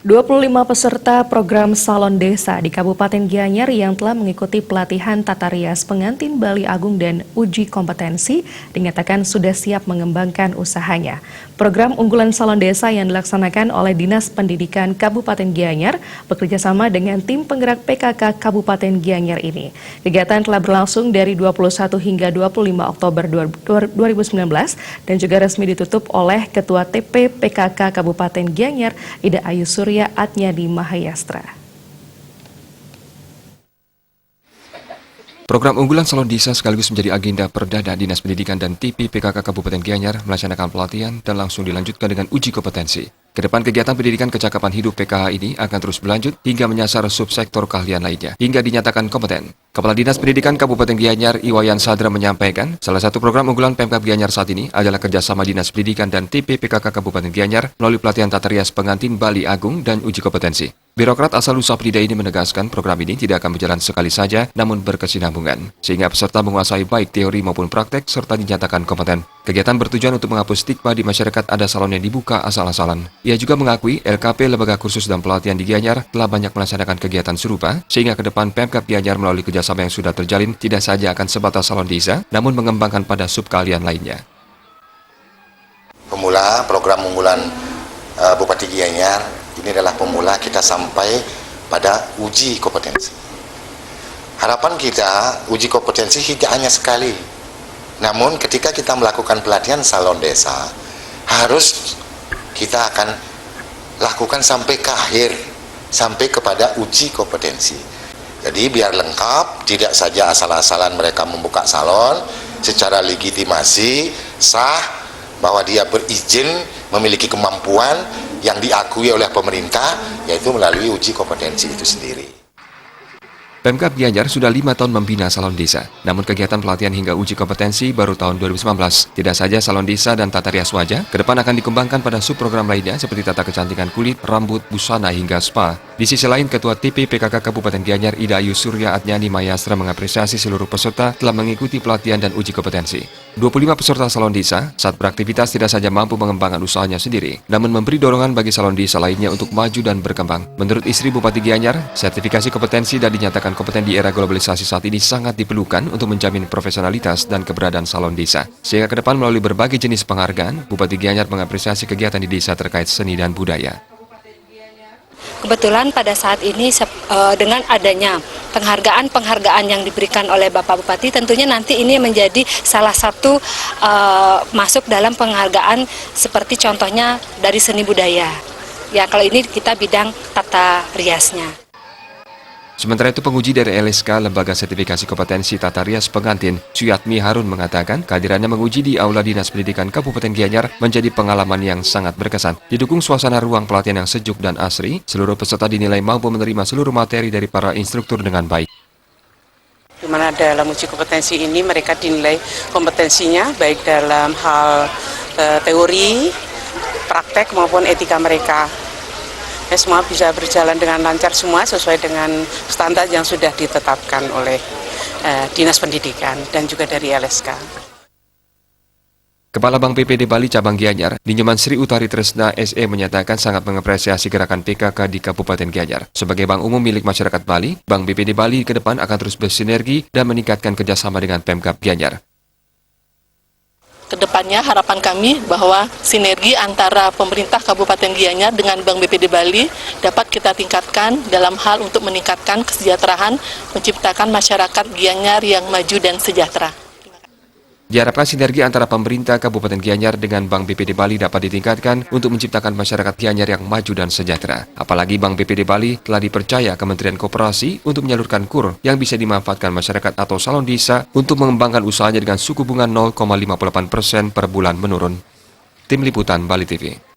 25 peserta program Salon Desa di Kabupaten Gianyar yang telah mengikuti pelatihan tata rias pengantin Bali Agung dan uji kompetensi dinyatakan sudah siap mengembangkan usahanya. Program unggulan Salon Desa yang dilaksanakan oleh Dinas Pendidikan Kabupaten Gianyar bekerjasama dengan tim penggerak PKK Kabupaten Gianyar ini. Kegiatan telah berlangsung dari 21 hingga 25 Oktober 2019 dan juga resmi ditutup oleh Ketua TP PKK Kabupaten Gianyar Ida Ayu Surya Atnyadi Mahayastra. Program unggulan Salon Desa sekaligus menjadi agenda perdana Dinas Pendidikan dan TP PKK Kabupaten Gianyar melaksanakan pelatihan dan langsung dilanjutkan dengan uji kompetensi. Kedepan kegiatan pendidikan kecakapan hidup PKH ini akan terus berlanjut hingga menyasar subsektor keahlian lainnya hingga dinyatakan kompeten. Kepala Dinas Pendidikan Kabupaten Gianyar Iwayan Sadra menyampaikan, salah satu program unggulan Pemkab Gianyar saat ini adalah kerjasama Dinas Pendidikan dan TP PKK Kabupaten Gianyar melalui pelatihan tata rias pengantin Bali Agung dan uji kompetensi. Birokrat asal Usapnida ini menegaskan program ini tidak akan berjalan sekali saja, namun berkesinambungan, sehingga peserta menguasai baik teori maupun praktek serta dinyatakan kompeten. Kegiatan bertujuan untuk menghapus stigma di masyarakat ada salon yang dibuka asal-asalan. Ia juga mengakui LKP Lembaga Kursus dan Pelatihan di Gianyar telah banyak melaksanakan kegiatan serupa, sehingga ke depan Pemkab Gianyar melalui kerjasama yang sudah terjalin tidak saja akan sebatas salon desa, namun mengembangkan pada sub keahlian lainnya. Pemula program unggulan Bupati Gianyar ini adalah pemula kita sampai pada uji kompetensi. Harapan kita uji kompetensi tidak hanya sekali, namun ketika kita melakukan pelatihan salon desa harus kita akan lakukan sampai ke akhir, sampai kepada uji kompetensi. Jadi biar lengkap, tidak saja asal-asalan mereka membuka salon, secara legitimasi sah bahwa dia berizin, memiliki kemampuan yang diakui oleh pemerintah, yaitu melalui uji kompetensi itu sendiri. Pemkab Gianyar sudah 5 tahun membina salon desa, namun kegiatan pelatihan hingga uji kompetensi baru tahun 2019. Tidak saja salon desa dan tata rias wajah, ke depan akan dikembangkan pada subprogram lainnya seperti tata kecantikan kulit, rambut, busana hingga spa. Di sisi lain, Ketua TP PKK Kabupaten Gianyar Ida Ayu Surya Atnyadi Mahayastra mengapresiasi seluruh peserta telah mengikuti pelatihan dan uji kompetensi. 25 peserta salon desa saat beraktivitas tidak saja mampu mengembangkan usahanya sendiri, namun memberi dorongan bagi salon desa lainnya untuk maju dan berkembang. Menurut istri Bupati Gianyar, sertifikasi kompetensi dan dinyatakan kompeten di era globalisasi saat ini sangat diperlukan untuk menjamin profesionalitas dan keberadaan salon desa. Sehingga ke depan melalui berbagai jenis penghargaan, Bupati Gianyar mengapresiasi kegiatan di desa terkait seni dan budaya. Kebetulan pada saat ini dengan adanya penghargaan yang diberikan oleh Bapak Bupati, tentunya nanti ini menjadi salah satu masuk dalam penghargaan seperti contohnya dari seni budaya. Ya, kalau ini kita bidang tata riasnya. Sementara itu, penguji dari LSK Lembaga Sertifikasi Kompetensi Tata Rias Pengantin, Suyatmi Harun mengatakan kehadirannya menguji di Aula Dinas Pendidikan Kabupaten Gianyar menjadi pengalaman yang sangat berkesan. Didukung suasana ruang pelatihan yang sejuk dan asri, seluruh peserta dinilai mampu menerima seluruh materi dari para instruktur dengan baik. Di mana dalam uji kompetensi ini mereka dinilai kompetensinya baik dalam hal teori, praktek maupun etika mereka. Semua bisa berjalan dengan lancar semua sesuai dengan standar yang sudah ditetapkan oleh Dinas Pendidikan dan juga dari LSK. Kepala Bank BPD Bali Cabang Gianyar, Ninyoman Sri Utari Tresna SE menyatakan sangat mengapresiasi gerakan PKK di Kabupaten Gianyar. Sebagai bank umum milik masyarakat Bali, Bank BPD Bali ke depan akan terus bersinergi dan meningkatkan kerjasama dengan Pemkab Gianyar. Kedepannya harapan kami bahwa sinergi antara pemerintah Kabupaten Gianyar dengan Bank BPD Bali dapat kita tingkatkan dalam hal untuk meningkatkan kesejahteraan, menciptakan masyarakat Gianyar yang maju dan sejahtera. Diharapkan sinergi antara pemerintah Kabupaten Gianyar dengan Bank BPD Bali dapat ditingkatkan untuk menciptakan masyarakat Gianyar yang maju dan sejahtera. Apalagi Bank BPD Bali telah dipercaya Kementerian Koperasi untuk menyalurkan KUR yang bisa dimanfaatkan masyarakat atau salon desa untuk mengembangkan usahanya dengan suku bunga 0,58% per bulan menurun. Tim Liputan Bali TV.